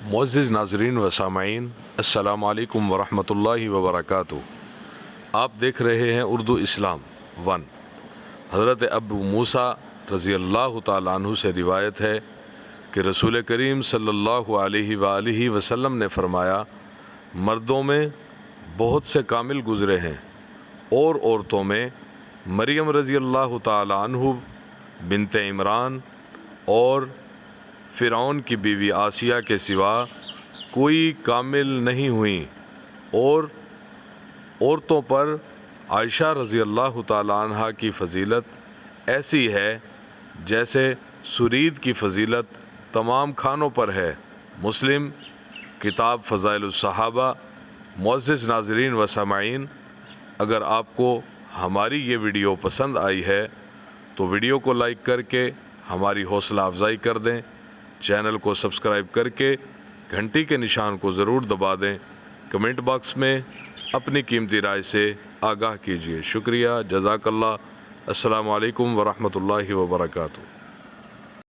मुअज़्ज़िज़ नाज़रीन व सामाईन, अस्सलामु अलैकुम व रहमतुल्लाहि व बरकातुहू। आप देख रहे हैं उर्दू इस्लाम वन। हज़रत अबू मूसा रज़ी अल्लाह तआला अन्हु से रिवायत है कि रसूल करीम सल्लल्लाहु अलैहि वसल्लम ने फरमाया, मर्दों में बहुत से कामिल गुज़रे हैं और औरतों में मरियम रज़ी अल्लाह तआला अन्हु बिनते इमरान और फ़िरौन की बीवी आसिया के सिवा कोई कामिल नहीं हुई, और औरतों पर आयशा रज़ी अल्लाह तआला अन्हा की फ़जीलत ऐसी है जैसे सुरीद की फ़जीलत तमाम खानों पर है। मुस्लिम किताब फ़ज़ाइलुस सहाबा। मुअज़्ज़िज़ नाज़रीन व सामाईन, अगर आपको हमारी ये वीडियो पसंद आई है तो वीडियो को लाइक करके हमारी हौसला अफजाई कर दें। चैनल को सब्सक्राइब करके घंटी के निशान को ज़रूर दबा दें। कमेंट बॉक्स में अपनी कीमती राय से आगाह कीजिए। शुक्रिया, जज़ाकल्लाह। अस्सलामु अलैकुम व रहमतुल्लाहि व बरकातुहू।